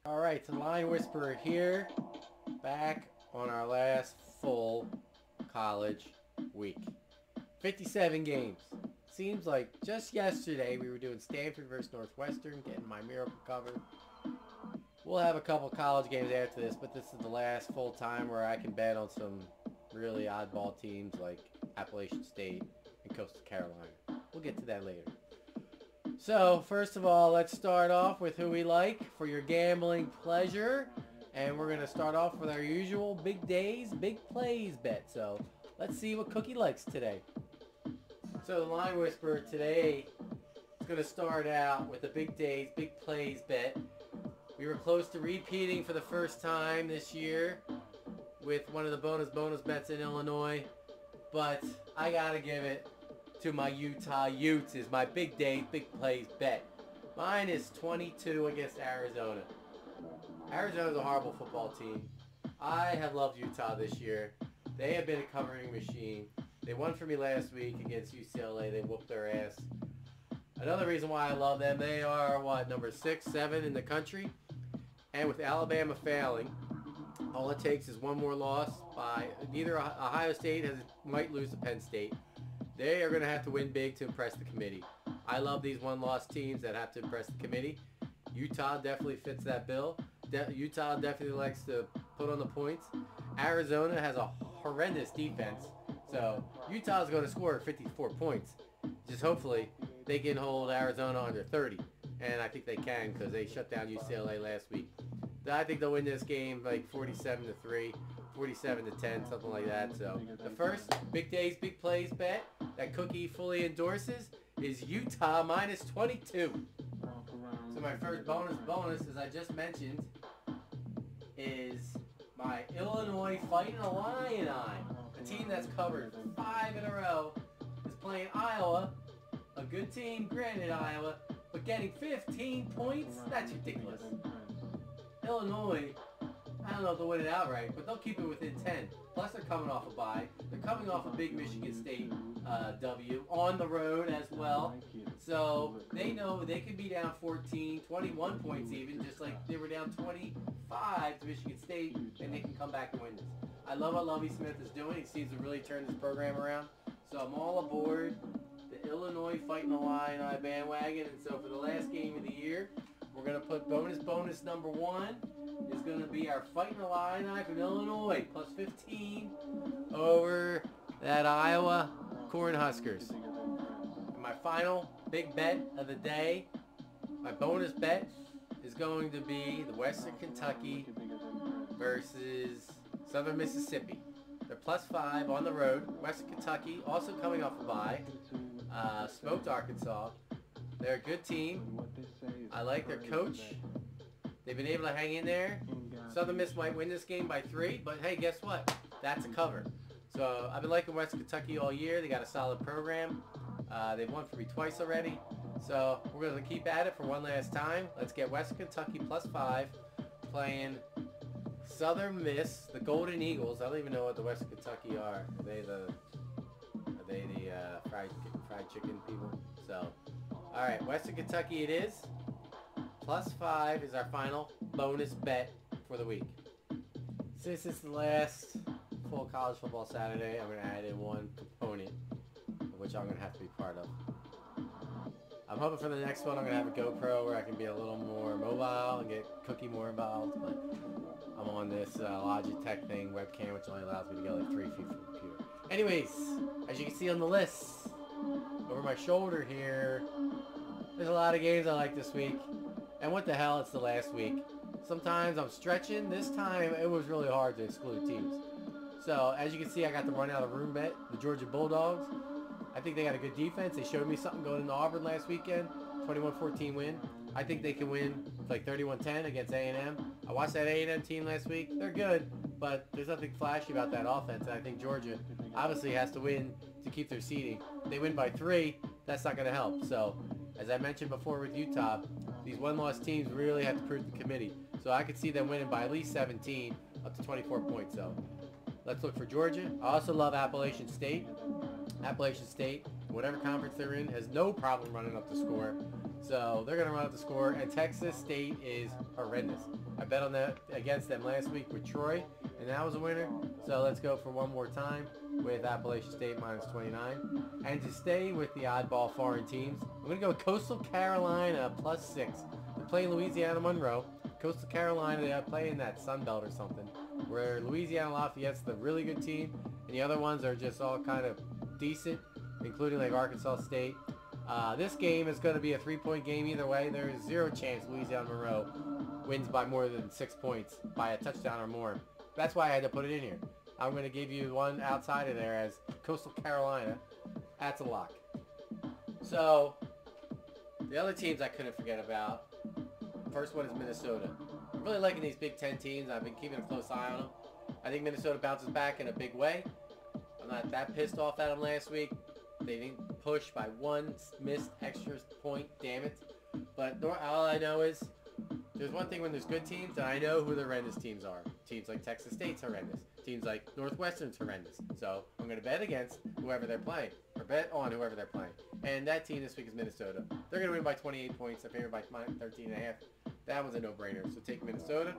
Alright, the Line Whisperer here, back on our last full college week. 57 games. Seems like just yesterday we were doing Stanford versus Northwestern, getting my miracle cover. We'll have a couple college games after this, but this is the last full time where I can bet on some really oddball teams like Appalachian State and Coastal Carolina. We'll get to that later. So, first of all, let's start off with who we like for your gambling pleasure. And we're going to start off with our usual big days, big plays bet. So, let's see what Cookie likes today. So, the Line Whisperer today is going to start out with the big days, big plays bet. We were close to repeating for the first time this year with one of the bonus bets in Illinois. But I got to give it to my Utah Utes is my big day, big plays bet. Mine is 22 against Arizona. Arizona's a horrible football team. I have loved Utah this year. They have been a covering machine. They won for me last week against UCLA. They whooped their ass. Another reason why I love them, they are, what, number 6, 7 in the country? And with Alabama failing, all it takes is one more loss by either Ohio State might lose to Penn State. They are going to have to win big to impress the committee. I love these one-loss teams that have to impress the committee. Utah definitely fits that bill. Utah definitely likes to put on the points. Arizona has a horrendous defense. So Utah is going to score 54 points. Just hopefully they can hold Arizona under 30. And I think they can because they shut down UCLA last week. I think they'll win this game like 47-3. 47-10, something like that. So the first big days, big plays bet that Cookie fully endorses is Utah minus 22. So my first bonus, as I just mentioned, is my Illinois Fighting Illini. A team that's covered 5 in a row is playing Iowa. A good team, granted Iowa, but getting 15 points? That's ridiculous. Illinois, I don't know if they'll win it outright, but they'll keep it within 10. Plus, they're coming off a bye. They're coming off a big Michigan State W on the road as well. So they know they could be down 14, 21 points even, just like they were down 25 to Michigan State, and they can come back and win this. I love what Lovie Smith is doing. He seems to really turn this program around. So I'm all aboard the Illinois Fighting Illini bandwagon. And so for the last game of the year, we're going to put bonus number 1. Is going to be our Fighting Illini from Illinois, plus 15 over that Iowa Cornhuskers. And my final big bet of the day, my bonus bet, is going to be the Western Kentucky versus Southern Mississippi. They're plus 5 on the road. Western Kentucky also coming off a bye. Smoked Arkansas. They're a good team. I like their coach. They've been able to hang in there. Southern Miss might win this game by 3, but hey, guess what? That's a cover. So I've been liking Western Kentucky all year. They got a solid program. They've won for me twice already. So we're going to keep at it for one last time. Let's get Western Kentucky plus 5 playing Southern Miss, the Golden Eagles. I don't even know what the Western Kentucky are. Are they the fried chicken people? So, all right, Western Kentucky it is. Plus 5 is our final bonus bet for the week. Since it's the last full college football Saturday, I'm going to add in one component, which I'm going to have to be part of. I'm hoping for the next one I'm going to have a GoPro where I can be a little more mobile and get Cookie more involved, but I'm on this Logitech thing, webcam, which only allows me to go like 3 feet from the computer. Anyways, as you can see on the list, over my shoulder here, there's a lot of games I like this week. And what the hell, it's the last week. Sometimes I'm stretching. This time, it was really hard to exclude teams. So, as you can see, I got the run out of room bet, the Georgia Bulldogs. I think they got a good defense. They showed me something going into Auburn last weekend. 21-14 win. I think they can win like 31-10 against A&M. I watched that A&M team last week. They're good, but there's nothing flashy about that offense. And I think Georgia obviously has to win to keep their seeding. If they win by 3, that's not going to help. So, as I mentioned before with Utah, these one-loss teams really have to prove to the committee. So I could see them winning by at least 17 up to 24 points. So let's look for Georgia. I also love Appalachian State. Appalachian State, whatever conference they're in, has no problem running up the score. So they're going to run up the score. And Texas State is horrendous. I bet on that against them last week with Troy, and that was a winner. So let's go for one more time with Appalachian State minus 29. And to stay with the oddball foreign teams, I'm going to go with Coastal Carolina plus 6. They're playing Louisiana Monroe. Coastal Carolina, they play in that Sun Belt or something, where Louisiana Lafayette's the really good team, and the other ones are just all kind of decent, including like Arkansas State. This game is going to be a 3-point game either way. There is zero chance Louisiana Monroe wins by more than 6 points by a touchdown or more. That's why I had to put it in here. I'm going to give you one outside of there as Coastal Carolina. That's a lock. So, the other teams I couldn't forget about. First one is Minnesota. I'm really liking these Big Ten teams. I've been keeping a close eye on them. I think Minnesota bounces back in a big way. I'm not that pissed off at them last week. They didn't push by one missed extra point, damn it. But all I know is there's one thing when there's good teams, and I know who the horrendous teams are. Teams like Texas State's horrendous. Teams like Northwestern's horrendous. So I'm going to bet against whoever they're playing, or bet on whoever they're playing. And that team this week is Minnesota. They're going to win by 28 points. They're favored by 13.5. That was a no-brainer. So take Minnesota.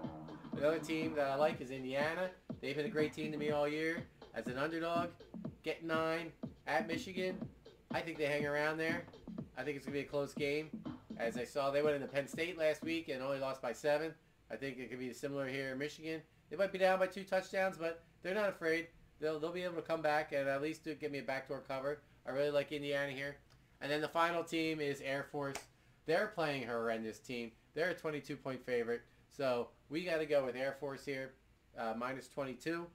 Another team that I like is Indiana. They've been a great team to me all year. As an underdog, get 9 at Michigan. I think they hang around there. I think it's going to be a close game. As I saw, they went into Penn State last week and only lost by 7. I think it could be similar here in Michigan. They might be down by 2 touchdowns, but they're not afraid. They'll be able to come back and at least get me a backdoor cover. I really like Indiana here. And then the final team is Air Force. They're playing a horrendous team. They're a 22-point favorite. So we got to go with Air Force here, minus 22.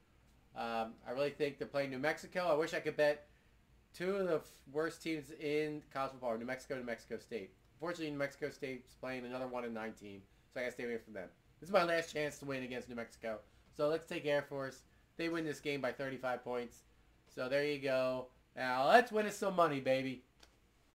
I really think they're playing New Mexico. I wish I could bet 2 of the worst teams in college football are New Mexico and New Mexico State. Unfortunately, New Mexico State's playing another 1-9 team, so I got to stay away from them. This is my last chance to win against New Mexico. So let's take Air Force. They win this game by 35 points. So there you go. Now let's win us some money, baby.